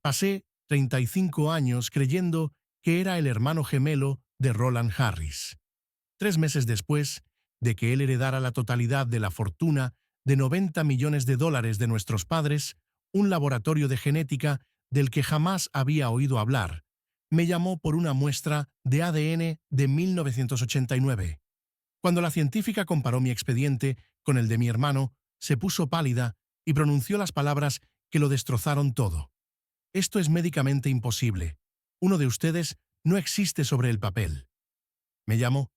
Pasé 35 años creyendo que era el hermano gemelo de Roland Harris. 3 meses después de que él heredara la totalidad de la fortuna de 90 millones de dólares de nuestros padres, un laboratorio de genética del que jamás había oído hablar, me llamó por una muestra de ADN de 1989. Cuando la científica comparó mi expediente con el de mi hermano, se puso pálida y pronunció las palabras que lo destrozaron todo. Esto es médicamente imposible. Uno de ustedes no existe sobre el papel. Me llamo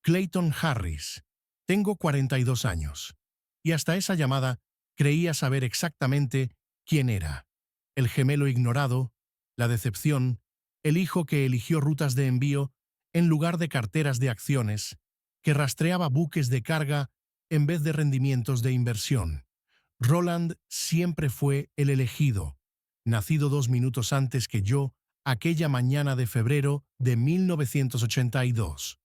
Clayton Harris. Tengo 42 años. Y hasta esa llamada creía saber exactamente quién era. El gemelo ignorado, la decepción, el hijo que eligió rutas de envío en lugar de carteras de acciones, que rastreaba buques de carga en vez de rendimientos de inversión. Roland siempre fue el elegido, nacido 2 minutos antes que yo, aquella mañana de febrero de 1982.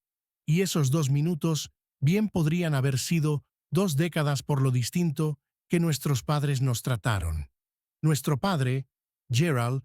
Y esos 2 minutos bien podrían haber sido 2 décadas por lo distinto que nuestros padres nos trataron. Nuestro padre, Gerald,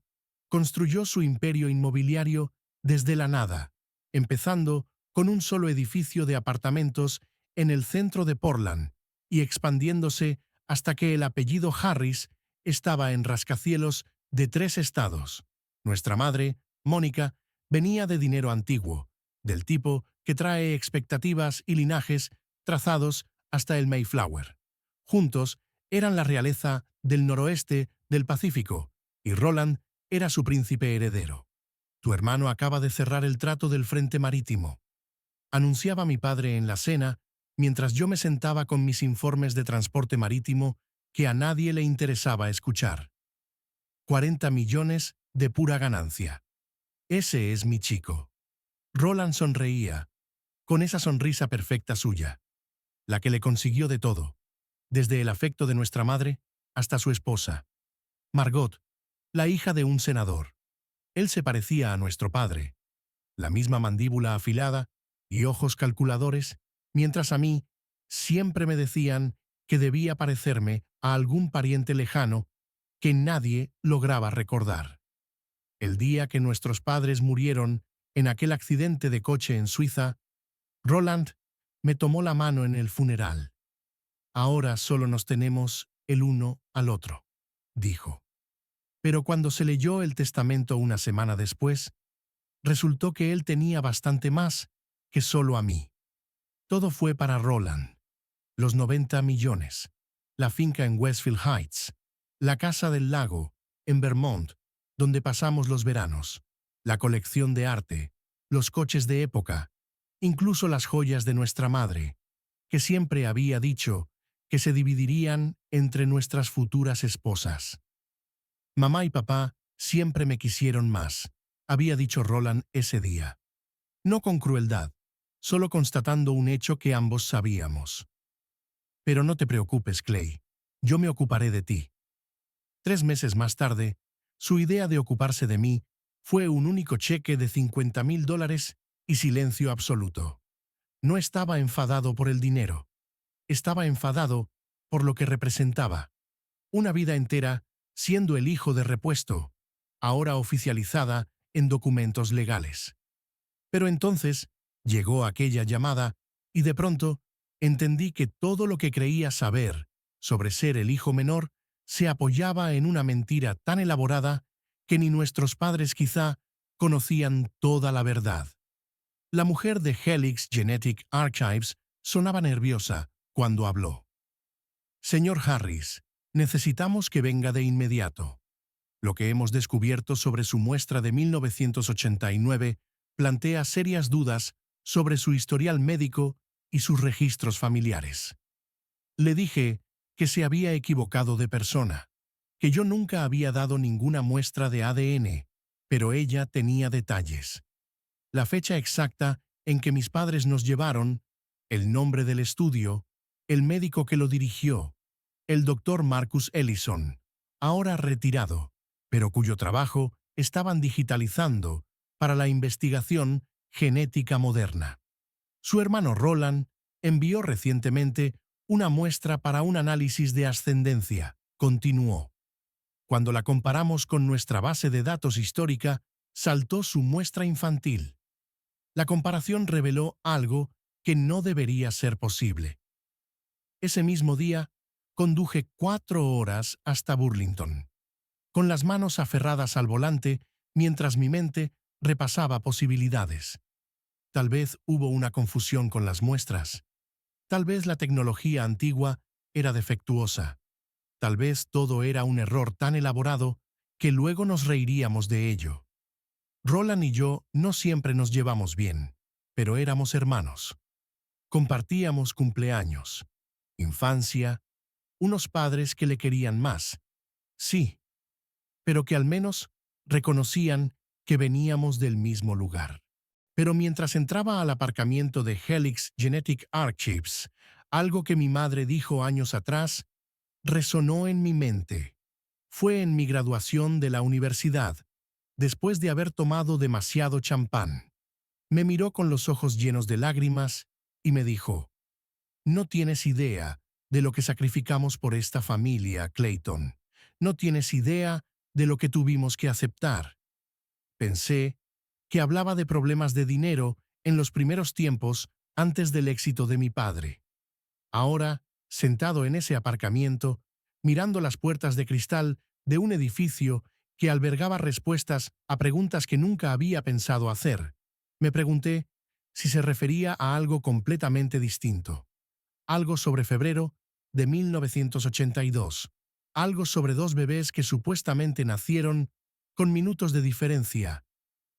construyó su imperio inmobiliario desde la nada, empezando con un solo edificio de apartamentos en el centro de Portland y expandiéndose hasta que el apellido Harris estaba en rascacielos de 3 estados. Nuestra madre, Mónica, venía de dinero antiguo, del tipo que trae expectativas y linajes trazados hasta el Mayflower. Juntos eran la realeza del noroeste del Pacífico, y Roland era su príncipe heredero. Tu hermano acaba de cerrar el trato del frente marítimo, anunciaba mi padre en la cena, mientras yo me sentaba con mis informes de transporte marítimo que a nadie le interesaba escuchar. 40 millones de pura ganancia. Ese es mi chico. Roland sonreía, con esa sonrisa perfecta suya, la que le consiguió de todo, desde el afecto de nuestra madre hasta su esposa, Margot, la hija de un senador. Él se parecía a nuestro padre, la misma mandíbula afilada y ojos calculadores, mientras a mí siempre me decían que debía parecerme a algún pariente lejano que nadie lograba recordar. El día que nuestros padres murieron en aquel accidente de coche en Suiza, Roland me tomó la mano en el funeral. Ahora solo nos tenemos el uno al otro, dijo. Pero cuando se leyó el testamento una semana después, resultó que él tenía bastante más que solo a mí. Todo fue para Roland. Los 90 millones, la finca en Westfield Heights, la casa del lago, en Vermont, donde pasamos los veranos, la colección de arte, los coches de época, incluso las joyas de nuestra madre, que siempre había dicho que se dividirían entre nuestras futuras esposas. Mamá y papá siempre me quisieron más, había dicho Roland ese día. No con crueldad, solo constatando un hecho que ambos sabíamos. Pero no te preocupes, Clay, yo me ocuparé de ti. 3 meses más tarde, su idea de ocuparse de mí fue un único cheque de $50,000 y silencio absoluto. No estaba enfadado por el dinero. Estaba enfadado por lo que representaba. Una vida entera siendo el hijo de repuesto, ahora oficializada en documentos legales. Pero entonces llegó aquella llamada y de pronto entendí que todo lo que creía saber sobre ser el hijo menor se apoyaba en una mentira tan elaborada que ni nuestros padres quizá conocían toda la verdad. La mujer de Helix Genetic Archives sonaba nerviosa cuando habló. Señor Harris, necesitamos que venga de inmediato. Lo que hemos descubierto sobre su muestra de 1989 plantea serias dudas sobre su historial médico y sus registros familiares. Le dije que se había equivocado de persona, que yo nunca había dado ninguna muestra de ADN, pero ella tenía detalles. La fecha exacta en que mis padres nos llevaron, el nombre del estudio, el médico que lo dirigió, el doctor Marcus Ellison, ahora retirado, pero cuyo trabajo estaban digitalizando para la investigación genética moderna. Su hermano Roland envió recientemente una muestra para un análisis de ascendencia, continuó. Cuando la comparamos con nuestra base de datos histórica, saltó su muestra infantil. La comparación reveló algo que no debería ser posible. Ese mismo día, conduje 4 horas hasta Burlington, con las manos aferradas al volante mientras mi mente repasaba posibilidades. Tal vez hubo una confusión con las muestras. Tal vez la tecnología antigua era defectuosa. Tal vez todo era un error tan elaborado que luego nos reiríamos de ello. Roland y yo no siempre nos llevamos bien, pero éramos hermanos. Compartíamos cumpleaños, infancia, unos padres que le querían más. Sí, pero que al menos reconocían que veníamos del mismo lugar. Pero mientras entraba al aparcamiento de Helix Genetic Archives, algo que mi madre dijo años atrás resonó en mi mente. Fue en mi graduación de la universidad, después de haber tomado demasiado champán. Me miró con los ojos llenos de lágrimas y me dijo: «No tienes idea de lo que sacrificamos por esta familia, Clayton. No tienes idea de lo que tuvimos que aceptar». Pensé que hablaba de problemas de dinero en los primeros tiempos antes del éxito de mi padre. Ahora, sentado en ese aparcamiento, mirando las puertas de cristal de un edificio que albergaba respuestas a preguntas que nunca había pensado hacer, me pregunté si se refería a algo completamente distinto. Algo sobre febrero de 1982. Algo sobre 2 bebés que supuestamente nacieron con minutos de diferencia,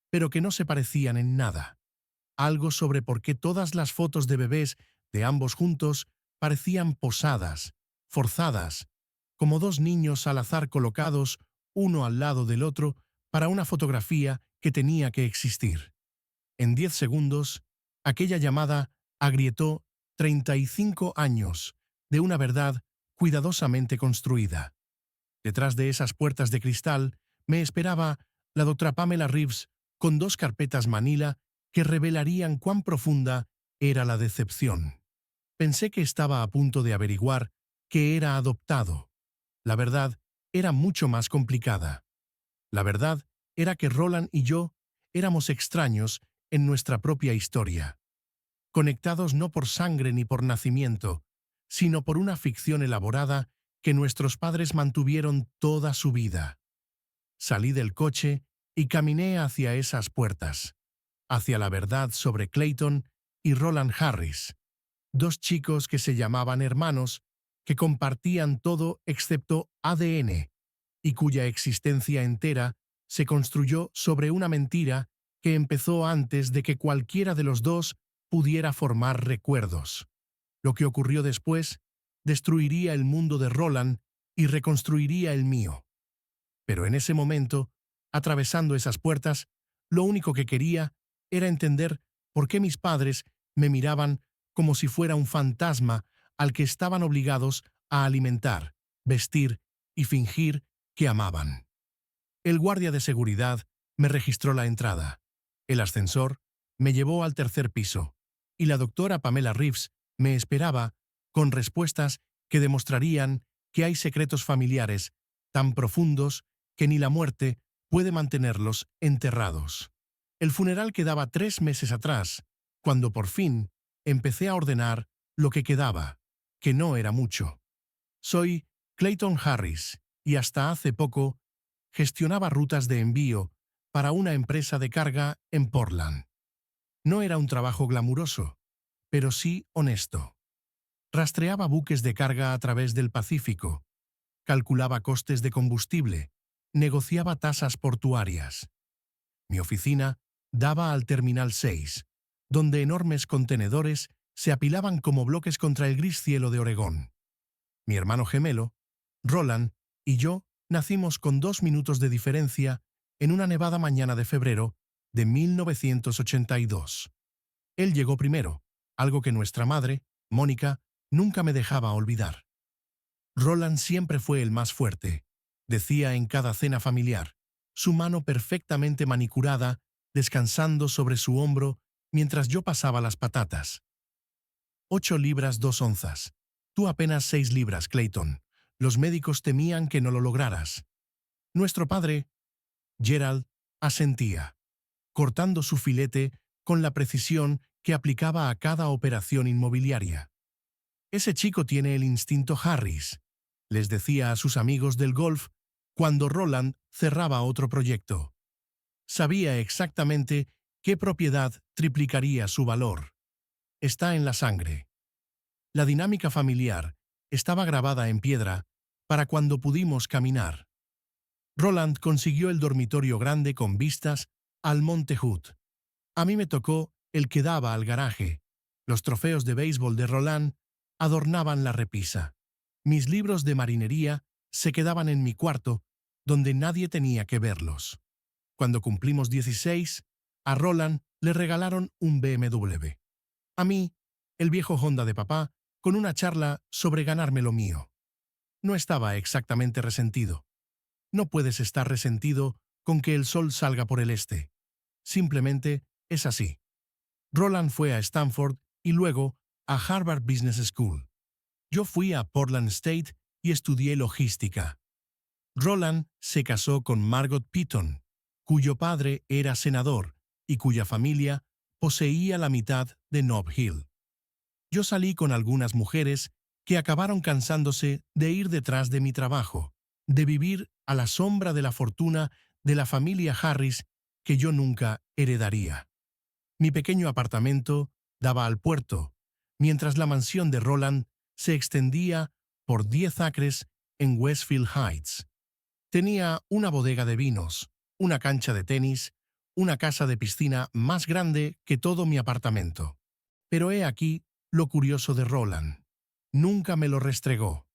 pero que no se parecían en nada. Algo sobre por qué todas las fotos de bebés de ambos juntos parecían posadas, forzadas, como 2 niños al azar colocados uno al lado del otro para una fotografía que tenía que existir. En 10 segundos, aquella llamada agrietó 35 años de una verdad cuidadosamente construida. Detrás de esas puertas de cristal me esperaba la doctora Pamela Reeves con 2 carpetas Manila que revelarían cuán profunda era la decepción. Pensé que estaba a punto de averiguar que era adoptado. La verdad era mucho más complicada. La verdad era que Roland y yo éramos extraños en nuestra propia historia, conectados no por sangre ni por nacimiento, sino por una ficción elaborada que nuestros padres mantuvieron toda su vida. Salí del coche y caminé hacia esas puertas, hacia la verdad sobre Clayton y Roland Harris, 2 chicos que se llamaban hermanos, que compartían todo excepto ADN, y cuya existencia entera se construyó sobre una mentira que empezó antes de que cualquiera de los dos pudiera formar recuerdos. Lo que ocurrió después destruiría el mundo de Roland y reconstruiría el mío. Pero en ese momento, atravesando esas puertas, lo único que quería era entender por qué mis padres me miraban como si fuera un fantasma al que estaban obligados a alimentar, vestir y fingir que amaban. El guardia de seguridad me registró la entrada. El ascensor me llevó al 3er piso, y la doctora Pamela Reeves me esperaba con respuestas que demostrarían que hay secretos familiares tan profundos que ni la muerte puede mantenerlos enterrados. El funeral quedaba 3 meses atrás, cuando por fin empecé a ordenar lo que quedaba, que no era mucho. Soy Clayton Harris y hasta hace poco gestionaba rutas de envío para una empresa de carga en Portland. No era un trabajo glamuroso, pero sí honesto. Rastreaba buques de carga a través del Pacífico, calculaba costes de combustible, negociaba tasas portuarias. Mi oficina daba al Terminal 6, donde enormes contenedores se apilaban como bloques contra el gris cielo de Oregón. Mi hermano gemelo, Roland, y yo nacimos con 2 minutos de diferencia en una nevada mañana de febrero de 1982. Él llegó primero, algo que nuestra madre, Mónica, nunca me dejaba olvidar. Roland siempre fue el más fuerte, decía en cada cena familiar, su mano perfectamente manicurada descansando sobre su hombro mientras yo pasaba las patatas. 8 libras 2 onzas. Tú apenas 6 libras, Clayton. Los médicos temían que no lo lograras. Nuestro padre, Gerald, asentía, cortando su filete con la precisión que aplicaba a cada operación inmobiliaria. Ese chico tiene el instinto Harris, les decía a sus amigos del golf cuando Roland cerraba otro proyecto. Sabía exactamente qué propiedad triplicaría su valor. Está en la sangre. La dinámica familiar estaba grabada en piedra para cuando pudimos caminar. Roland consiguió el dormitorio grande con vistas al Monte Hood. A mí me tocó el que daba al garaje. Los trofeos de béisbol de Roland adornaban la repisa. Mis libros de marinería se quedaban en mi cuarto, donde nadie tenía que verlos. Cuando cumplimos 16, a Roland le regalaron un BMW. A mí, el viejo Honda de papá, con una charla sobre ganarme lo mío. No estaba exactamente resentido. No puedes estar resentido con que el sol salga por el este. Simplemente es así. Roland fue a Stanford y luego a Harvard Business School. Yo fui a Portland State y estudié logística. Roland se casó con Margot Piton, cuyo padre era senador y cuya familia poseía la mitad de Nob Hill. Yo salí con algunas mujeres que acabaron cansándose de ir detrás de mi trabajo, de vivir a la sombra de la fortuna de la familia Harris que yo nunca heredaría. Mi pequeño apartamento daba al puerto, mientras la mansión de Roland se extendía por 10 acres en Westfield Heights. Tenía una bodega de vinos, una cancha de tenis, una casa de piscina más grande que todo mi apartamento. Pero he aquí lo curioso de Roland. Nunca me lo restregó.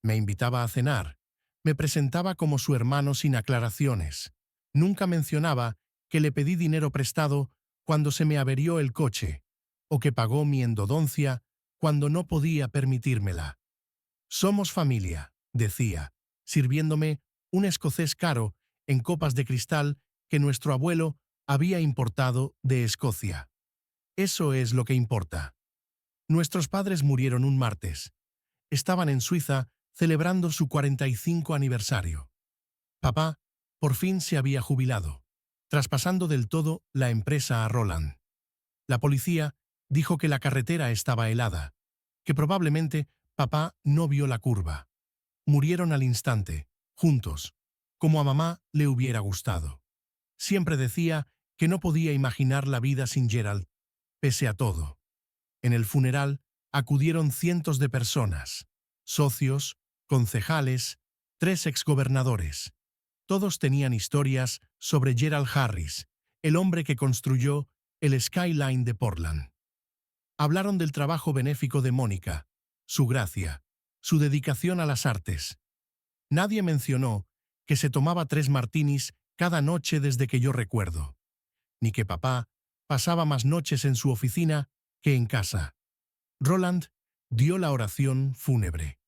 Me invitaba a cenar. Me presentaba como su hermano sin aclaraciones. Nunca mencionaba que le pedí dinero prestado cuando se me averió el coche, o que pagó mi endodoncia cuando no podía permitírmela. Somos familia, decía, sirviéndome un escocés caro en copas de cristal que nuestro abuelo había importado de Escocia. Eso es lo que importa. Nuestros padres murieron un martes. Estaban en Suiza celebrando su 45 aniversario. Papá por fin se había jubilado, traspasando del todo la empresa a Roland. La policía dijo que la carretera estaba helada, que probablemente papá no vio la curva. Murieron al instante, juntos, como a mamá le hubiera gustado. Siempre decía que no podía imaginar la vida sin Gerald, pese a todo. En el funeral acudieron cientos de personas, socios, concejales, 3 exgobernadores. Todos tenían historias sobre Gerald Harris, el hombre que construyó el skyline de Portland. Hablaron del trabajo benéfico de Mónica, su gracia, su dedicación a las artes. Nadie mencionó que se tomaba 3 martinis cada noche desde que yo recuerdo, ni que papá pasaba más noches en su oficina que en casa. Roland dio la oración fúnebre.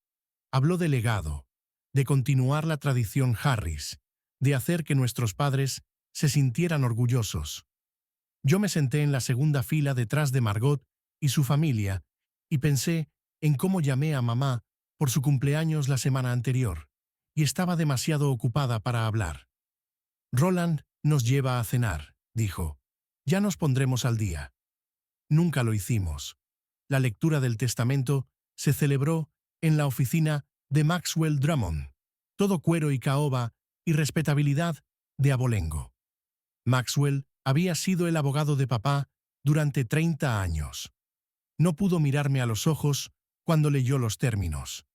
Habló de legado, de continuar la tradición Harris, de hacer que nuestros padres se sintieran orgullosos. Yo me senté en la segunda fila detrás de Margot y su familia y pensé en cómo llamé a mamá por su cumpleaños la semana anterior, y estaba demasiado ocupada para hablar. Roland nos lleva a cenar, dijo. Ya nos pondremos al día. Nunca lo hicimos. La lectura del testamento se celebró en la oficina de Maxwell Drummond, todo cuero y caoba y respetabilidad de abolengo. Maxwell había sido el abogado de papá durante 30 años. No pudo mirarme a los ojos cuando leyó los términos.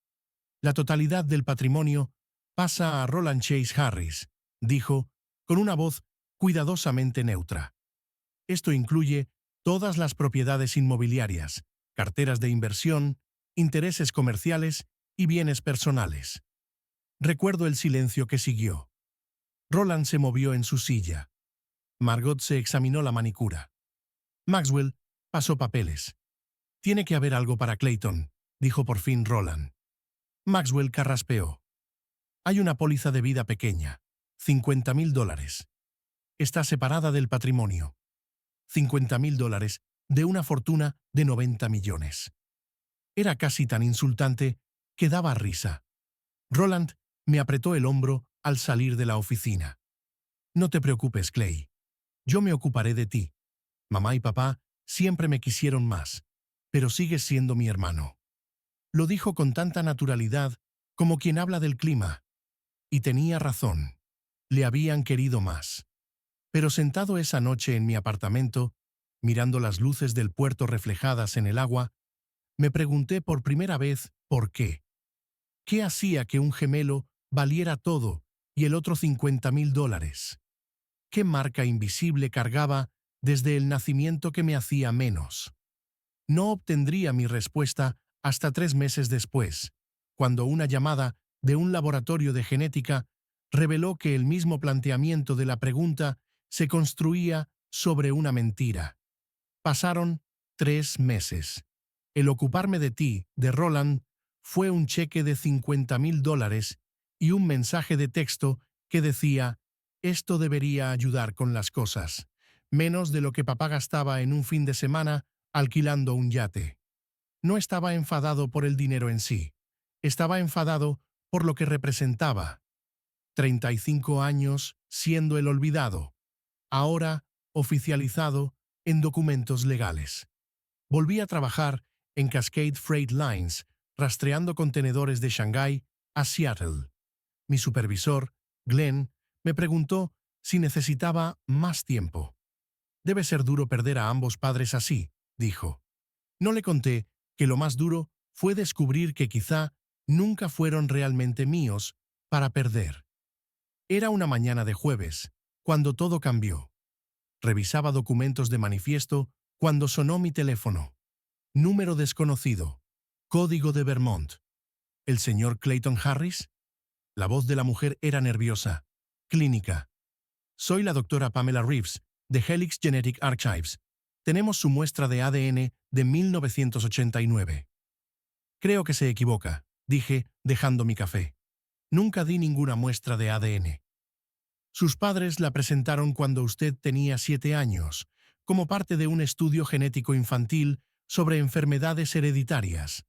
La totalidad del patrimonio pasa a Roland Chase Harris, dijo, con una voz cuidadosamente neutra. Esto incluye todas las propiedades inmobiliarias, carteras de inversión, intereses comerciales y bienes personales. Recuerdo el silencio que siguió. Roland se movió en su silla. Margot se examinó la manicura. Maxwell pasó papeles. Tiene que haber algo para Clayton, dijo por fin Roland. Maxwell carraspeó. Hay una póliza de vida pequeña, $50,000. Está separada del patrimonio. $50,000 de una fortuna de 90 millones. Era casi tan insultante que daba risa. Roland me apretó el hombro al salir de la oficina. No te preocupes, Clay. Yo me ocuparé de ti. Mamá y papá siempre me quisieron más, pero sigues siendo mi hermano. Lo dijo con tanta naturalidad como quien habla del clima. Y tenía razón. Le habían querido más. Pero sentado esa noche en mi apartamento, mirando las luces del puerto reflejadas en el agua, me pregunté por primera vez por qué. ¿Qué hacía que un gemelo valiera todo y el otro $50,000? ¿Qué marca invisible cargaba desde el nacimiento que me hacía menos? No obtendría mi respuesta hasta 3 meses después, cuando una llamada de un laboratorio de genética reveló que el mismo planteamiento de la pregunta se construía sobre una mentira. Pasaron 3 meses. El ocuparme de ti, de Roland, fue un cheque de $50,000 y un mensaje de texto que decía: esto debería ayudar con las cosas, menos de lo que papá gastaba en un fin de semana alquilando un yate. No estaba enfadado por el dinero en sí. Estaba enfadado por lo que representaba. 35 años siendo el olvidado, ahora oficializado en documentos legales. Volví a trabajar en Cascade Freight Lines, rastreando contenedores de Shanghái a Seattle. Mi supervisor, Glenn, me preguntó si necesitaba más tiempo. Debe ser duro perder a ambos padres así, dijo. No le conté que lo más duro fue descubrir que quizá nunca fueron realmente míos para perder. Era una mañana de jueves, cuando todo cambió. Revisaba documentos de manifiesto cuando sonó mi teléfono. Número desconocido. Código de Vermont. ¿El señor Clayton Harris? La voz de la mujer era nerviosa. Clínica. Soy la doctora Pamela Reeves, de Helix Genetic Archives. Tenemos su muestra de ADN de 1989. Creo que se equivoca, dije, dejando mi café. Nunca di ninguna muestra de ADN. Sus padres la presentaron cuando usted tenía 7 años, como parte de un estudio genético infantil sobre enfermedades hereditarias.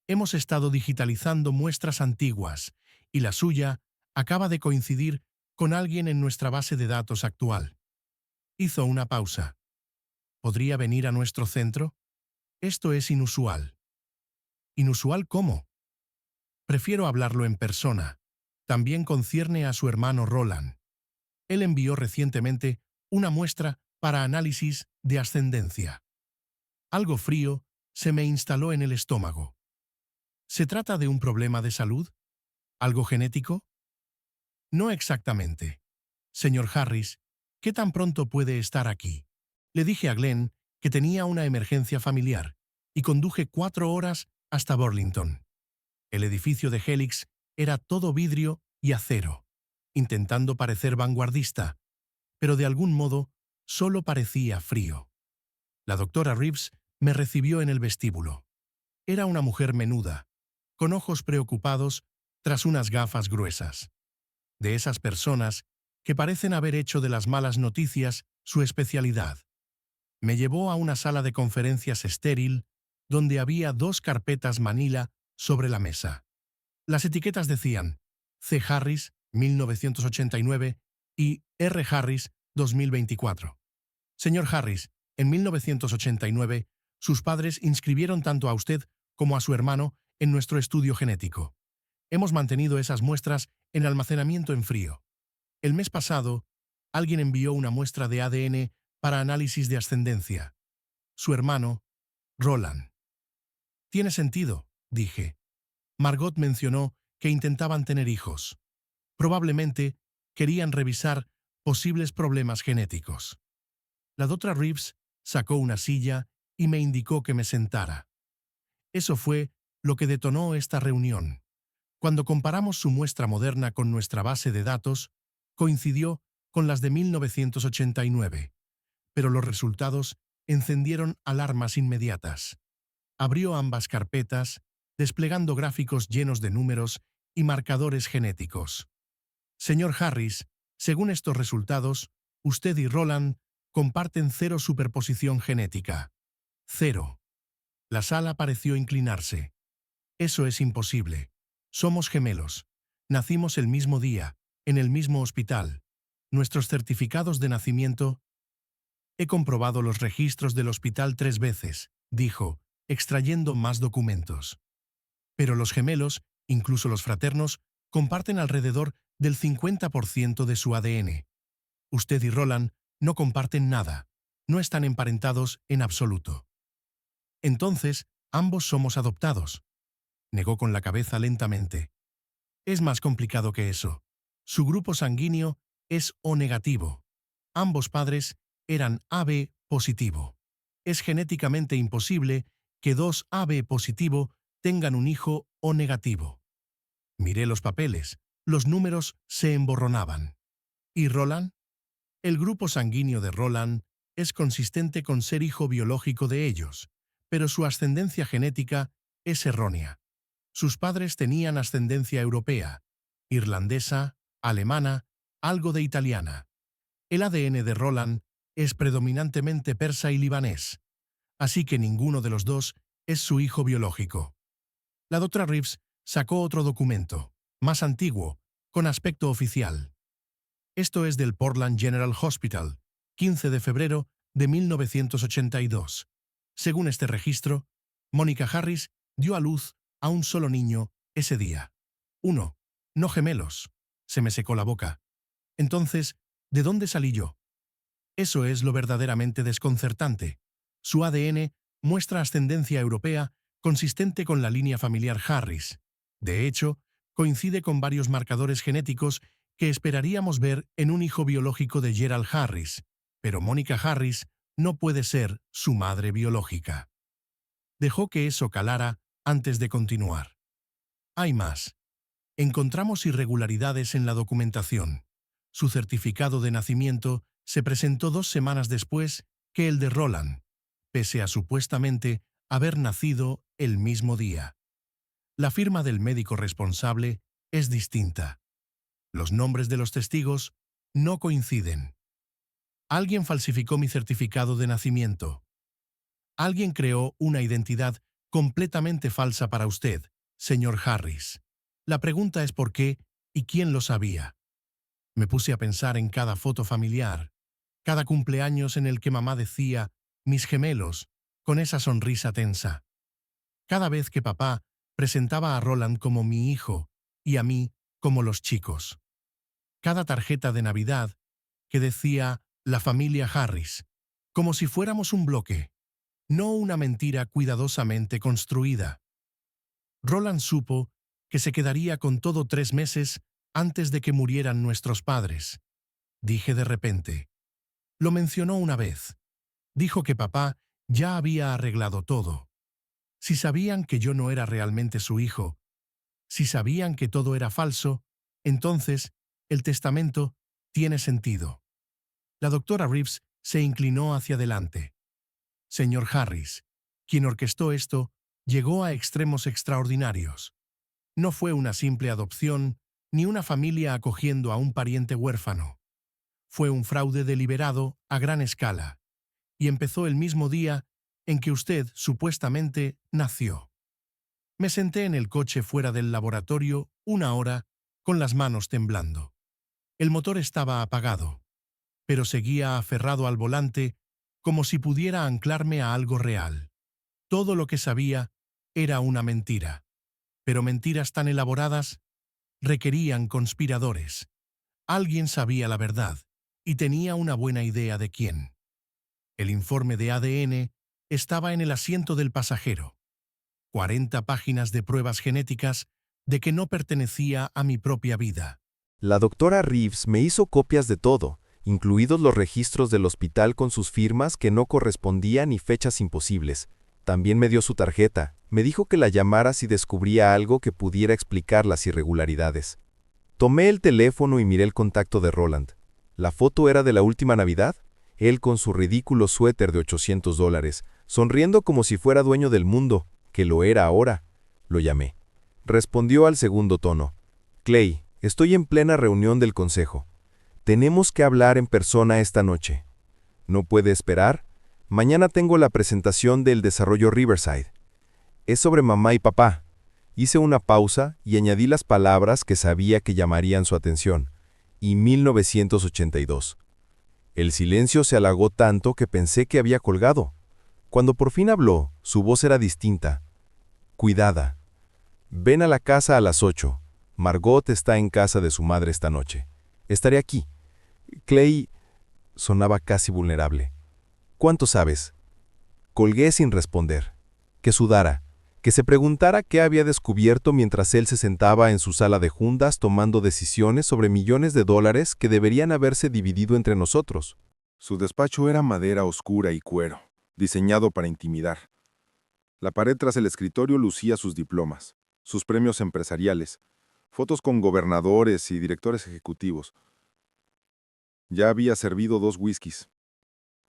Hemos estado digitalizando muestras antiguas, y la suya acaba de coincidir con alguien en nuestra base de datos actual. Hizo una pausa. ¿Podría venir a nuestro centro? Esto es inusual. ¿Inusual cómo? Prefiero hablarlo en persona. También concierne a su hermano Roland. Él envió recientemente una muestra para análisis de ascendencia. Algo frío se me instaló en el estómago. ¿Se trata de un problema de salud? ¿Algo genético? No exactamente. Señor Harris, ¿qué tan pronto puede estar aquí? Le dije a Glenn que tenía una emergencia familiar y conduje 4 horas hasta Burlington. El edificio de Helix era todo vidrio y acero, intentando parecer vanguardista, pero de algún modo solo parecía frío. La doctora Reeves me recibió en el vestíbulo. Era una mujer menuda, con ojos preocupados tras unas gafas gruesas. De esas personas que parecen haber hecho de las malas noticias su especialidad. Me llevó a una sala de conferencias estéril, donde había 2 carpetas manila sobre la mesa. Las etiquetas decían C. Harris, 1989, y R. Harris, 2024. Señor Harris, en 1989, sus padres inscribieron tanto a usted como a su hermano en nuestro estudio genético. Hemos mantenido esas muestras en almacenamiento en frío. El mes pasado, alguien envió una muestra de ADN para análisis de ascendencia. Su hermano, Roland. Tiene sentido, dije. Margot mencionó que intentaban tener hijos. Probablemente querían revisar posibles problemas genéticos. La doctora Reeves sacó una silla y me indicó que me sentara. Eso fue lo que detonó esta reunión. Cuando comparamos su muestra moderna con nuestra base de datos, coincidió con las de 1989, pero los resultados encendieron alarmas inmediatas. Abrió ambas carpetas, desplegando gráficos llenos de números y marcadores genéticos. Señor Harris, según estos resultados, usted y Roland comparten 0 superposición genética. 0. La sala pareció inclinarse. Eso es imposible. Somos gemelos. Nacimos el mismo día, en el mismo hospital. Nuestros certificados de nacimiento. He comprobado los registros del hospital 3 veces, dijo, extrayendo más documentos. Pero los gemelos, incluso los fraternos, comparten alrededor del 50% de su ADN. Usted y Roland no comparten nada, no están emparentados en absoluto. Entonces, ambos somos adoptados. Negó con la cabeza lentamente. Es más complicado que eso. Su grupo sanguíneo es O negativo. Ambos padres eran AB positivo. Es genéticamente imposible que 2 AB positivo tengan un hijo O negativo. Miré los papeles, los números se emborronaban. ¿Y Roland? El grupo sanguíneo de Roland es consistente con ser hijo biológico de ellos, pero su ascendencia genética es errónea. Sus padres tenían ascendencia europea, irlandesa, alemana, algo de italiana. El ADN de Roland es predominantemente persa y libanés, así que ninguno de los dos es su hijo biológico. La doctora Reeves sacó otro documento, más antiguo, con aspecto oficial. Esto es del Portland General Hospital, 15 de febrero de 1982. Según este registro, Monica Harris dio a luz a un solo niño ese día. 1. No gemelos. Se me secó la boca. Entonces, ¿de dónde salí yo? Eso es lo verdaderamente desconcertante. Su ADN muestra ascendencia europea consistente con la línea familiar Harris. De hecho, coincide con varios marcadores genéticos que esperaríamos ver en un hijo biológico de Gerald Harris, pero Monica Harris no puede ser su madre biológica. Dejó que eso calara antes de continuar. Hay más. Encontramos irregularidades en la documentación. Su certificado de nacimiento se presentó 2 semanas después que el de Roland, pese a supuestamente haber nacido el mismo día. La firma del médico responsable es distinta. Los nombres de los testigos no coinciden. Alguien falsificó mi certificado de nacimiento. Alguien creó una identidad completamente falsa para usted, señor Harris. La pregunta es por qué y quién lo sabía. Me puse a pensar en cada foto familiar, cada cumpleaños en el que mamá decía «mis gemelos», con esa sonrisa tensa. Cada vez que papá presentaba a Roland como mi hijo y a mí como los chicos. Cada tarjeta de Navidad que decía «la familia Harris», como si fuéramos un bloque, no una mentira cuidadosamente construida. Roland supo que se quedaría con todo 3 meses antes de que murieran nuestros padres. Dije de repente. Lo mencionó una vez. Dijo que papá ya había arreglado todo. Si sabían que yo no era realmente su hijo, si sabían que todo era falso, entonces el testamento tiene sentido. La doctora Reeves se inclinó hacia adelante. Señor Harris, quien orquestó esto, llegó a extremos extraordinarios. No fue una simple adopción, ni una familia acogiendo a un pariente huérfano. Fue un fraude deliberado a gran escala, y empezó el mismo día en que usted supuestamente nació. Me senté en el coche fuera del laboratorio 1 hora, con las manos temblando. El motor estaba apagado, pero seguía aferrado al volante como si pudiera anclarme a algo real. Todo lo que sabía era una mentira, pero mentiras tan elaboradas requerían conspiradores. Alguien sabía la verdad y tenía una buena idea de quién. El informe de ADN estaba en el asiento del pasajero. 40 páginas de pruebas genéticas de que no pertenecía a mi propia vida. La doctora Reeves me hizo copias de todo, incluidos los registros del hospital con sus firmas que no correspondían y fechas imposibles. También me dio su tarjeta. Me dijo que la llamara si descubría algo que pudiera explicar las irregularidades. Tomé el teléfono y miré el contacto de Roland. ¿La foto era de la última Navidad? Él con su ridículo suéter de $800, sonriendo como si fuera dueño del mundo, que lo era ahora. Lo llamé. Respondió al segundo tono. Clay, estoy en plena reunión del consejo. Tenemos que hablar en persona esta noche. ¿No puede esperar? Mañana tengo la presentación del desarrollo Riverside. Es sobre mamá y papá. Hice una pausa y añadí las palabras que sabía que llamarían su atención. y 1982. El silencio se halagó tanto que pensé que había colgado. Cuando por fin habló, su voz era distinta. Cuidada. Ven a la casa a las 8. Margot está en casa de su madre esta noche. Estaré aquí. Clay sonaba casi vulnerable. ¿Cuánto sabes? Colgué sin responder. Que sudara. Que se preguntara qué había descubierto mientras él se sentaba en su sala de juntas tomando decisiones sobre millones de dólares que deberían haberse dividido entre nosotros. Su despacho era madera oscura y cuero, diseñado para intimidar. La pared tras el escritorio lucía sus diplomas, sus premios empresariales, fotos con gobernadores y directores ejecutivos. Ya había servido 2 whiskies.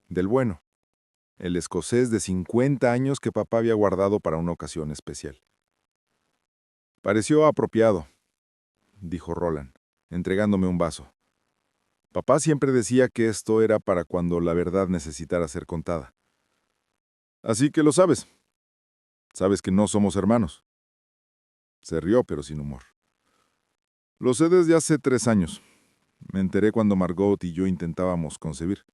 Del bueno. El escocés de 50 años que papá había guardado para una ocasión especial. Pareció apropiado, dijo Roland, entregándome un vaso. Papá siempre decía que esto era para cuando la verdad necesitara ser contada. Así que lo sabes. Sabes que no somos hermanos. Se rió, pero sin humor. Lo sé desde hace 3 años. Me enteré cuando Margot y yo intentábamos concebir.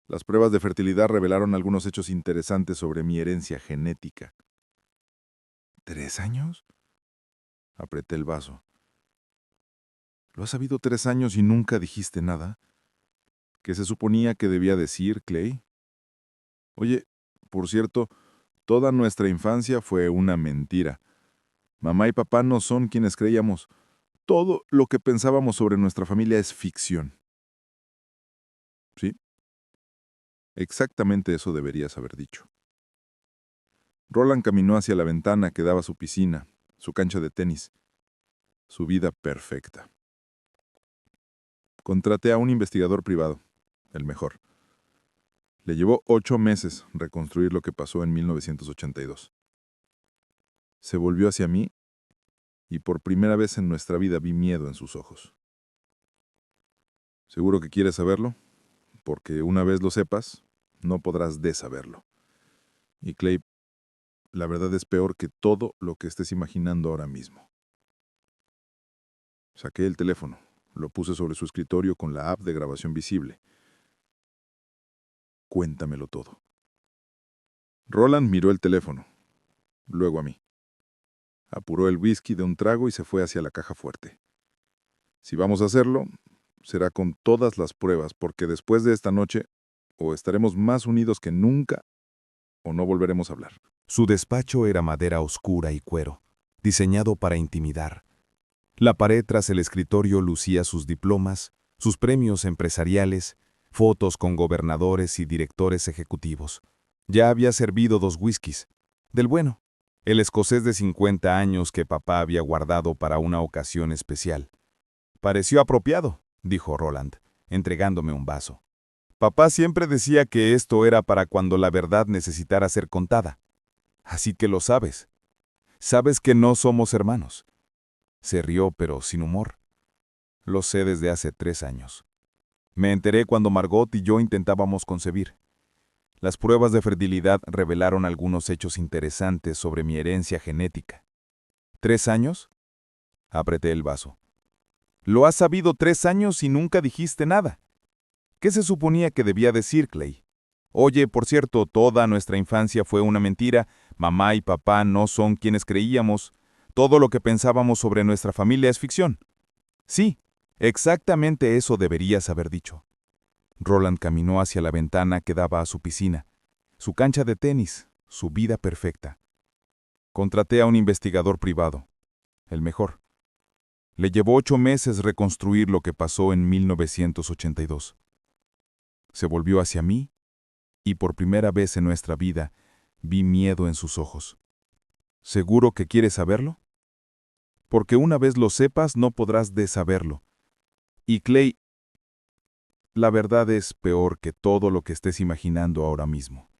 Las pruebas de fertilidad revelaron algunos hechos interesantes sobre mi herencia genética. ¿3 años? Apreté el vaso. ¿Lo has sabido 3 años y nunca dijiste nada? ¿Qué se suponía que debía decir, Clay? Oye, por cierto, toda nuestra infancia fue una mentira. Mamá y papá no son quienes creíamos. Todo lo que pensábamos sobre nuestra familia es ficción. ¿Sí? Exactamente eso deberías haber dicho. Roland caminó hacia la ventana que daba a su piscina, su cancha de tenis, su vida perfecta. Contraté a un investigador privado, el mejor. Le llevó 8 meses reconstruir lo que pasó en 1982. Se volvió hacia mí y por primera vez en nuestra vida vi miedo en sus ojos. ¿Seguro que quieres saberlo? Porque una vez lo sepas, no podrás desaberlo. Y Clay, la verdad es peor que todo lo que estés imaginando ahora mismo. Saqué el teléfono, lo puse sobre su escritorio con la app de grabación visible. Cuéntamelo todo. Roland miró el teléfono, luego a mí. Apuró el whisky de un trago y se fue hacia la caja fuerte. Si vamos a hacerlo, será con todas las pruebas, porque después de esta noche, o estaremos más unidos que nunca, o no volveremos a hablar. Su despacho era madera oscura y cuero, diseñado para intimidar. La pared tras el escritorio lucía sus diplomas, sus premios empresariales, fotos con gobernadores y directores ejecutivos. Ya había servido 2 whiskies. Del bueno. El escocés de 50 años que papá había guardado para una ocasión especial. Pareció apropiado, dijo Roland, entregándome un vaso. Papá siempre decía que esto era para cuando la verdad necesitara ser contada. Así que lo sabes. Sabes que no somos hermanos. Se rió, pero sin humor. Lo sé desde hace 3 años. Me enteré cuando Margot y yo intentábamos concebir. Las pruebas de fertilidad revelaron algunos hechos interesantes sobre mi herencia genética. ¿3 años? Apreté el vaso. Lo has sabido 3 años y nunca dijiste nada. ¿Qué se suponía que debía decir, Clay? Oye, por cierto, toda nuestra infancia fue una mentira. Mamá y papá no son quienes creíamos. Todo lo que pensábamos sobre nuestra familia es ficción. Sí, exactamente eso deberías haber dicho. Roland caminó hacia la ventana que daba a su piscina, su cancha de tenis, su vida perfecta. Contraté a un investigador privado, el mejor. Le llevó 8 meses reconstruir lo que pasó en 1982. Se volvió hacia mí y por primera vez en nuestra vida vi miedo en sus ojos. ¿Seguro que quieres saberlo? Porque una vez lo sepas no podrás desaberlo. Y Clay, la verdad es peor que todo lo que estés imaginando ahora mismo.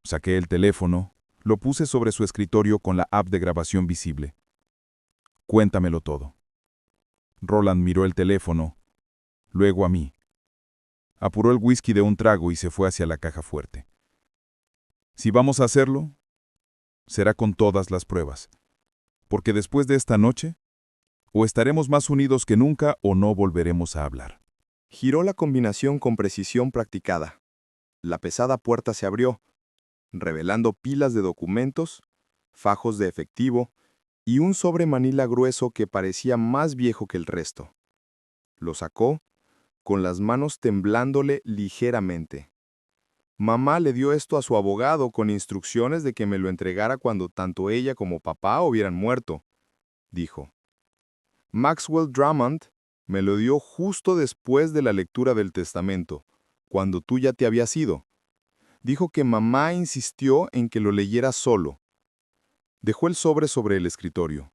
Saqué el teléfono, lo puse sobre su escritorio con la app de grabación visible. Cuéntamelo todo. Roland miró el teléfono, luego a mí. Apuró el whisky de un trago y se fue hacia la caja fuerte. Si vamos a hacerlo, será con todas las pruebas. Porque después de esta noche, O estaremos más unidos que nunca o no volveremos a hablar. Giró la combinación con precisión practicada. La pesada puerta se abrió, revelando pilas de documentos, fajos de efectivo y un sobre manila grueso que parecía más viejo que el resto. Lo sacó, con las manos temblándole ligeramente. Mamá le dio esto a su abogado con instrucciones de que me lo entregara cuando tanto ella como papá hubieran muerto, dijo. Maxwell Drummond me lo dio justo después de la lectura del testamento, cuando tú ya te habías ido. Dijo que mamá insistió en que lo leyera solo. Dejó el sobre el escritorio,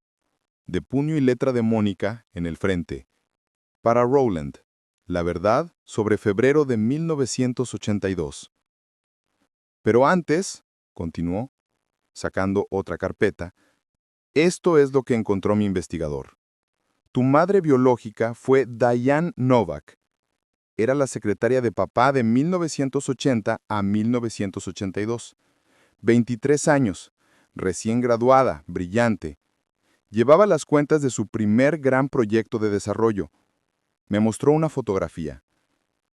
de puño y letra de Mónica en el frente. Para Rowland, la verdad sobre febrero de 1982. Pero antes, continuó, sacando otra carpeta, esto es lo que encontró mi investigador. Tu madre biológica fue Diane Novak. Era la secretaria de papá de 1980 a 1982. 23 años, recién graduada, brillante. Llevaba las cuentas de su primer gran proyecto de desarrollo. Me mostró una fotografía.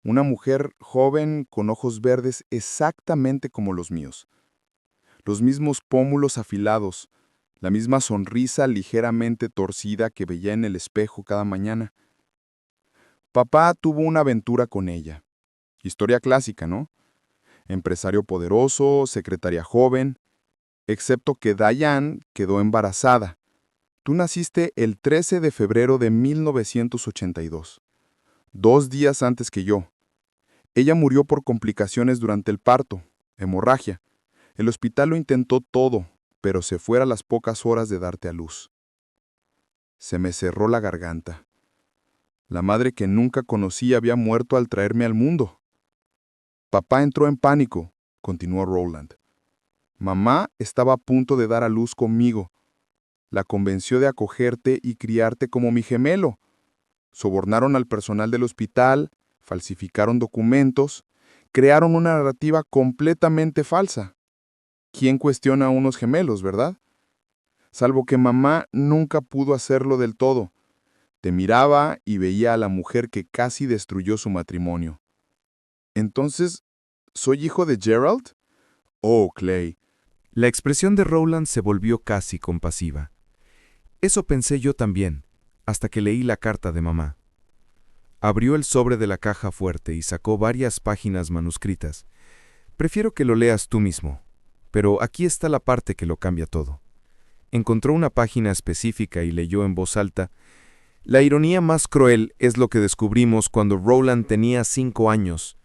Una mujer joven con ojos verdes exactamente como los míos. Los mismos pómulos afilados, la misma sonrisa ligeramente torcida que veía en el espejo cada mañana. Papá tuvo una aventura con ella. Historia clásica, ¿no? Empresario poderoso, secretaria joven, excepto que Diane quedó embarazada. Tú naciste el 13 de febrero de 1982, 2 días antes que yo. Ella murió por complicaciones durante el parto, hemorragia. El hospital lo intentó todo, pero se fue a las pocas horas de darte a luz. Se me cerró la garganta. La madre que nunca conocí había muerto al traerme al mundo. Papá entró en pánico, continuó Rowland. Mamá estaba a punto de dar a luz conmigo. La convenció de acogerte y criarte como mi gemelo. Sobornaron al personal del hospital, falsificaron documentos, crearon una narrativa completamente falsa. ¿Quién cuestiona a unos gemelos, verdad? Salvo que mamá nunca pudo hacerlo del todo. Te miraba y veía a la mujer que casi destruyó su matrimonio. Entonces, ¿soy hijo de Gerald? Oh, Clay. La expresión de Rowland se volvió casi compasiva. Eso pensé yo también, hasta que leí la carta de mamá. Abrió el sobre de la caja fuerte y sacó varias páginas manuscritas. Prefiero que lo leas tú mismo, pero aquí está la parte que lo cambia todo. Encontró una página específica y leyó en voz alta. La ironía más cruel es lo que descubrimos cuando Rowland tenía 5 años.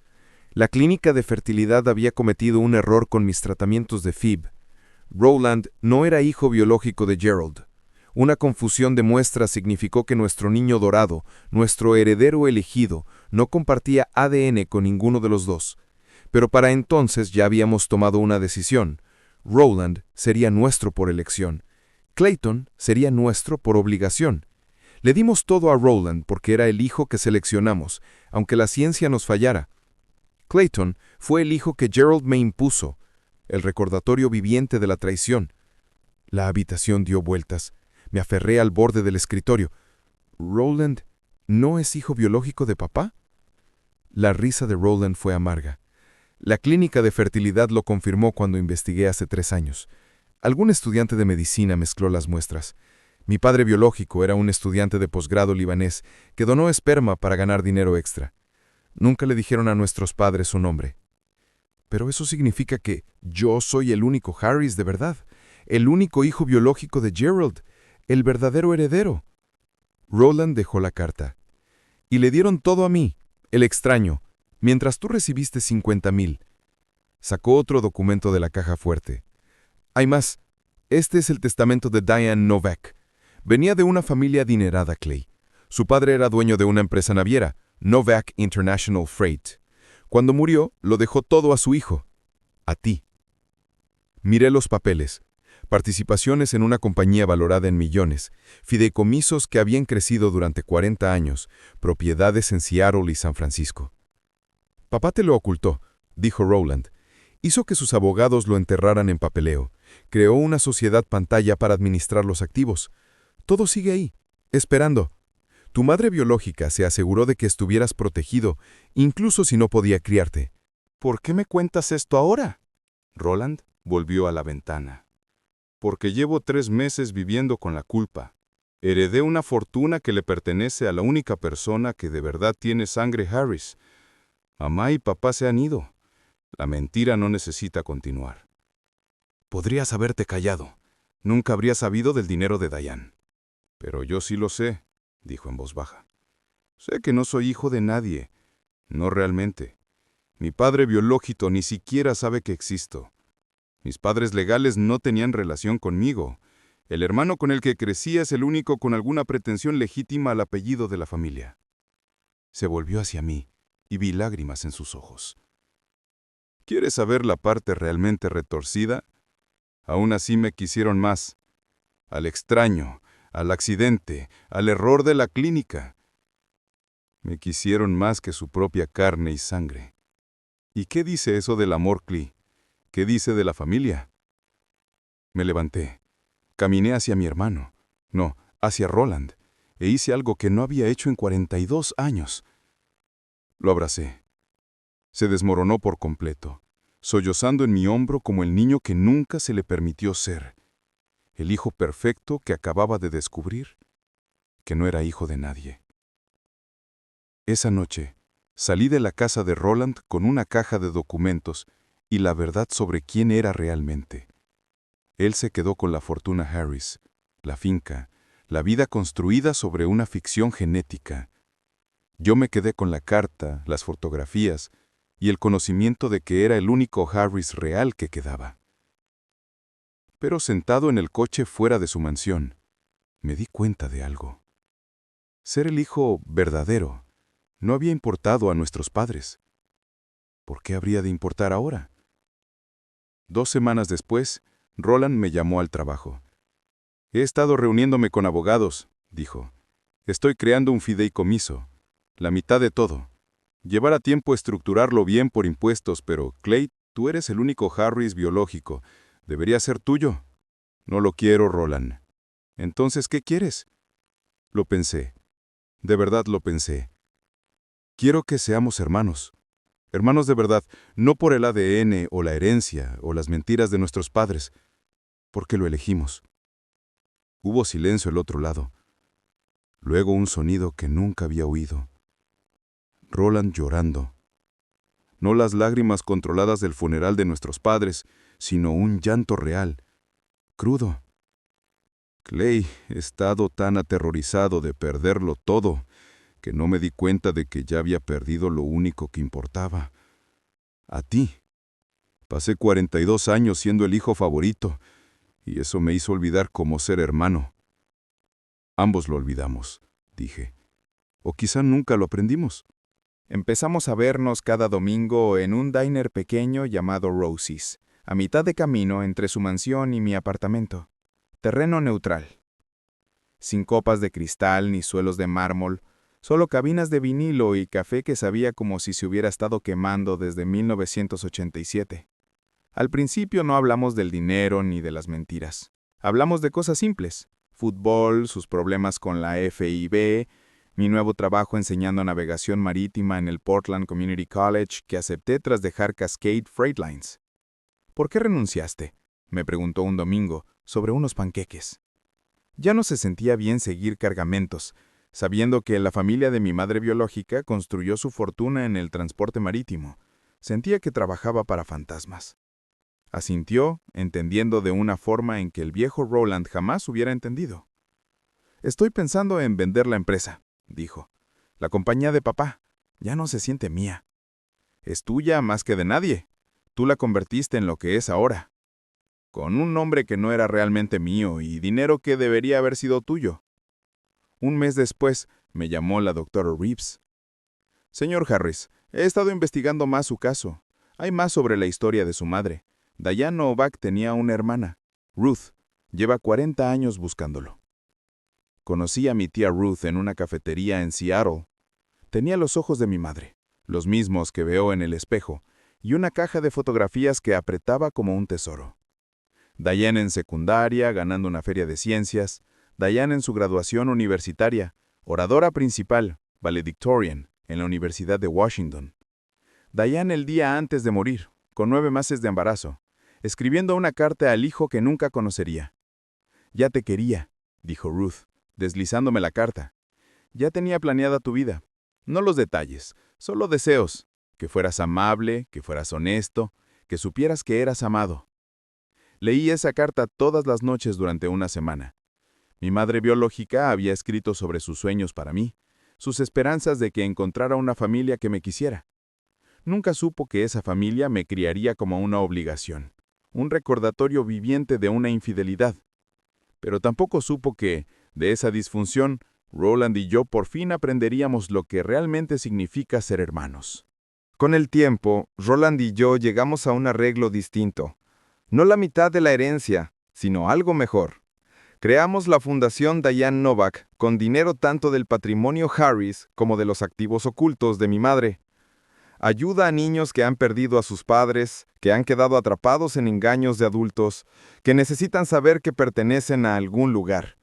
La clínica de fertilidad había cometido un error con mis tratamientos de FIV. Rowland no era hijo biológico de Gerald. Una confusión de muestras significó que nuestro niño dorado, nuestro heredero elegido, no compartía ADN con ninguno de los dos. Pero para entonces ya habíamos tomado una decisión. Rowland sería nuestro por elección. Clayton sería nuestro por obligación. Le dimos todo a Rowland porque era el hijo que seleccionamos, aunque la ciencia nos fallara. Clayton fue el hijo que Gerald me impuso, el recordatorio viviente de la traición. La habitación dio vueltas. Me aferré al borde del escritorio. ¿Rowland no es hijo biológico de papá? La risa de Rowland fue amarga. La clínica de fertilidad lo confirmó cuando investigué hace 3 años. Algún estudiante de medicina mezcló las muestras. Mi padre biológico era un estudiante de posgrado libanés que donó esperma para ganar dinero extra. Nunca le dijeron a nuestros padres su nombre. Pero eso significa que yo soy el único Harris de verdad, el único hijo biológico de Gerald, el verdadero heredero. Rowland dejó la carta. Y le dieron todo a mí, el extraño, mientras tú recibiste 50,000. Sacó otro documento de la caja fuerte. Hay más. Este es el testamento de Diane Novak. Venía de una familia adinerada, Clay. Su padre era dueño de una empresa naviera, Novak International Freight. Cuando murió, lo dejó todo a su hijo. A ti. Miré los papeles. Participaciones en una compañía valorada en millones, fideicomisos que habían crecido durante 40 años, propiedades en Seattle y San Francisco. Papá te lo ocultó, dijo Rowland. Hizo que sus abogados lo enterraran en papeleo. Creó una sociedad pantalla para administrar los activos. Todo sigue ahí. Esperando. Tu madre biológica se aseguró de que estuvieras protegido, incluso si no podía criarte. ¿Por qué me cuentas esto ahora? Roland volvió a la ventana. Porque llevo 3 meses viviendo con la culpa. Heredé una fortuna que le pertenece a la única persona que de verdad tiene sangre Harris. Mamá y papá se han ido. La mentira no necesita continuar. Podrías haberte callado. Nunca habría sabido del dinero de Diane. Pero yo sí lo sé, dijo en voz baja. Sé que no soy hijo de nadie. No realmente. Mi padre biológico ni siquiera sabe que existo. Mis padres legales no tenían relación conmigo. El hermano con el que crecí es el único con alguna pretensión legítima al apellido de la familia. Se volvió hacia mí y vi lágrimas en sus ojos. ¿Quieres saber la parte realmente retorcida? Aún así me quisieron más. Al extraño, al accidente, al error de la clínica. Me quisieron más que su propia carne y sangre. ¿Y qué dice eso del amor, Clee? ¿Qué dice de la familia? Me levanté. Caminé hacia mi hermano. No, hacia Roland. E hice algo que no había hecho en 42 años. Lo abracé. Se desmoronó por completo, sollozando en mi hombro como el niño que nunca se le permitió ser. El hijo perfecto que acababa de descubrir que no era hijo de nadie. Esa noche, salí de la casa de Roland con una caja de documentos y la verdad sobre quién era realmente. Él se quedó con la fortuna Harris, la finca, la vida construida sobre una ficción genética. Yo me quedé con la carta, las fotografías y el conocimiento de que era el único Harris real que quedaba. Pero sentado en el coche fuera de su mansión, me di cuenta de algo. Ser el hijo verdadero no había importado a nuestros padres. ¿Por qué habría de importar ahora? 2 semanas después, Roland me llamó al trabajo. He estado reuniéndome con abogados, dijo. Estoy creando un fideicomiso, la mitad de todo. Llevará tiempo estructurarlo bien por impuestos, pero, Clay, tú eres el único Harris biológico. Debería ser tuyo. No lo quiero, Roland. Entonces, ¿qué quieres? Lo pensé. De verdad lo pensé. Quiero que seamos hermanos. Hermanos de verdad, no por el ADN o la herencia o las mentiras de nuestros padres, porque lo elegimos. Hubo silencio al otro lado. Luego un sonido que nunca había oído. Roland llorando. No las lágrimas controladas del funeral de nuestros padres, sino un llanto real, crudo. Clay, he estado tan aterrorizado de perderlo todo, que no me di cuenta de que ya había perdido lo único que importaba. A ti. Pasé 42 años siendo el hijo favorito, y eso me hizo olvidar cómo ser hermano. Ambos lo olvidamos, dije. O quizá nunca lo aprendimos. Empezamos a vernos cada domingo en un diner pequeño llamado Rosie's, a mitad de camino entre su mansión y mi apartamento. Terreno neutral. Sin copas de cristal ni suelos de mármol, solo cabinas de vinilo y café que sabía como si se hubiera estado quemando desde 1987. Al principio no hablamos del dinero ni de las mentiras. Hablamos de cosas simples. Fútbol, sus problemas con la FIB, mi nuevo trabajo enseñando navegación marítima en el Portland Community College que acepté tras dejar Cascade Freight Lines. ¿Por qué renunciaste?, me preguntó un domingo, sobre unos panqueques. Ya no se sentía bien seguir cargamentos, sabiendo que la familia de mi madre biológica construyó su fortuna en el transporte marítimo. Sentía que trabajaba para fantasmas. Asintió, entendiendo de una forma en que el viejo Roland jamás hubiera entendido. Estoy pensando en vender la empresa, dijo. La compañía de papá ya no se siente mía. Es tuya más que de nadie. Tú la convertiste en lo que es ahora. Con un nombre que no era realmente mío y dinero que debería haber sido tuyo. Un mes después, me llamó la doctora Reeves. Señor Harris, he estado investigando más su caso. Hay más sobre la historia de su madre. Diane Novak tenía una hermana, Ruth. Lleva 40 años buscándolo. Conocí a mi tía Ruth en una cafetería en Seattle. Tenía los ojos de mi madre, los mismos que veo en el espejo, y una caja de fotografías que apretaba como un tesoro. Diane en secundaria, ganando una feria de ciencias. Diane en su graduación universitaria, oradora principal, valedictorian, en la Universidad de Washington. Diane el día antes de morir, con 9 meses de embarazo, escribiendo una carta al hijo que nunca conocería. «Ya te quería», dijo Ruth, deslizándome la carta. «Ya tenía planeada tu vida. No los detalles, solo deseos. Que fueras amable, que fueras honesto, que supieras que eras amado». Leí esa carta todas las noches durante una semana. Mi madre biológica había escrito sobre sus sueños para mí, sus esperanzas de que encontrara una familia que me quisiera. Nunca supo que esa familia me criaría como una obligación, un recordatorio viviente de una infidelidad. Pero tampoco supo que, de esa disfunción, Roland y yo por fin aprenderíamos lo que realmente significa ser hermanos. Con el tiempo, Roland y yo llegamos a un arreglo distinto. No la mitad de la herencia, sino algo mejor. Creamos la Fundación Diane Novak con dinero tanto del patrimonio Harris como de los activos ocultos de mi madre. Ayuda a niños que han perdido a sus padres, que han quedado atrapados en engaños de adultos, que necesitan saber que pertenecen a algún lugar.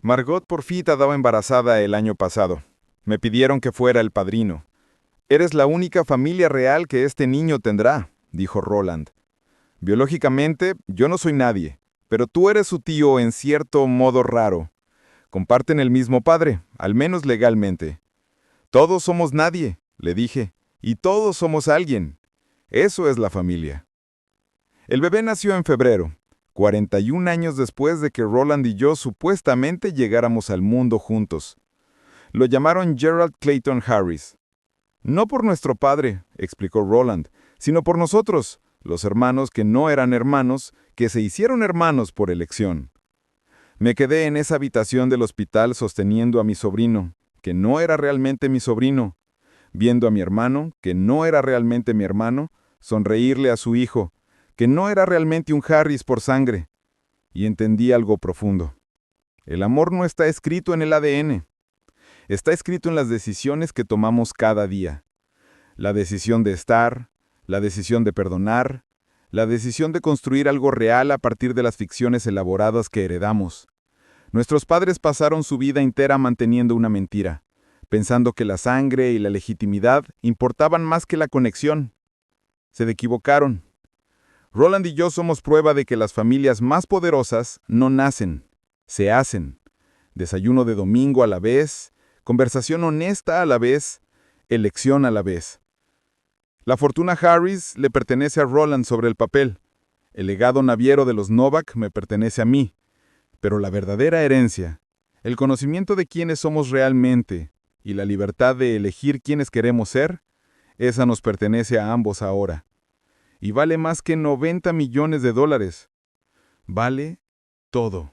Margot por fin quedaba embarazada el año pasado. Me pidieron que fuera el padrino. «Eres la única familia real que este niño tendrá», dijo Roland. «Biológicamente, yo no soy nadie, pero tú eres su tío en cierto modo raro. Comparten el mismo padre, al menos legalmente». «Todos somos nadie», le dije, «y todos somos alguien. Eso es la familia». El bebé nació en febrero, 41 años después de que Roland y yo supuestamente llegáramos al mundo juntos. Lo llamaron Gerald Clayton Harris. «No por nuestro padre», explicó Roland, «sino por nosotros, los hermanos que no eran hermanos, que se hicieron hermanos por elección». Me quedé en esa habitación del hospital sosteniendo a mi sobrino, que no era realmente mi sobrino, viendo a mi hermano, que no era realmente mi hermano, sonreírle a su hijo, que no era realmente un Harris por sangre, y entendí algo profundo. El amor no está escrito en el ADN. Está escrito en las decisiones que tomamos cada día. La decisión de estar, la decisión de perdonar, la decisión de construir algo real a partir de las ficciones elaboradas que heredamos. Nuestros padres pasaron su vida entera manteniendo una mentira, pensando que la sangre y la legitimidad importaban más que la conexión. Se equivocaron. Roland y yo somos prueba de que las familias más poderosas no nacen, se hacen. Desayuno de domingo a la vez, conversación honesta a la vez, elección a la vez. La fortuna Harris le pertenece a Roland sobre el papel. El legado naviero de los Novak me pertenece a mí. Pero la verdadera herencia, el conocimiento de quiénes somos realmente y la libertad de elegir quiénes queremos ser, esa nos pertenece a ambos ahora. Y vale más que $90 millones. Vale todo.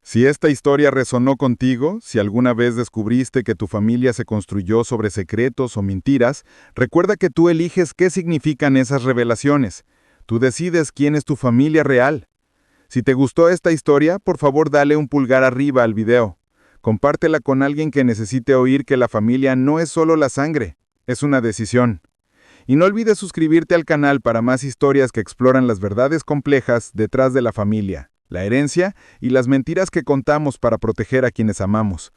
Si esta historia resonó contigo, si alguna vez descubriste que tu familia se construyó sobre secretos o mentiras, recuerda que tú eliges qué significan esas revelaciones. Tú decides quién es tu familia real. Si te gustó esta historia, por favor dale un pulgar arriba al video. Compártela con alguien que necesite oír que la familia no es solo la sangre, es una decisión. Y no olvides suscribirte al canal para más historias que exploran las verdades complejas detrás de la familia, la herencia y las mentiras que contamos para proteger a quienes amamos.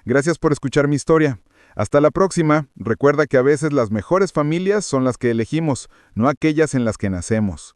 Gracias por escuchar mi historia. Hasta la próxima. Recuerda que a veces las mejores familias son las que elegimos, no aquellas en las que nacemos.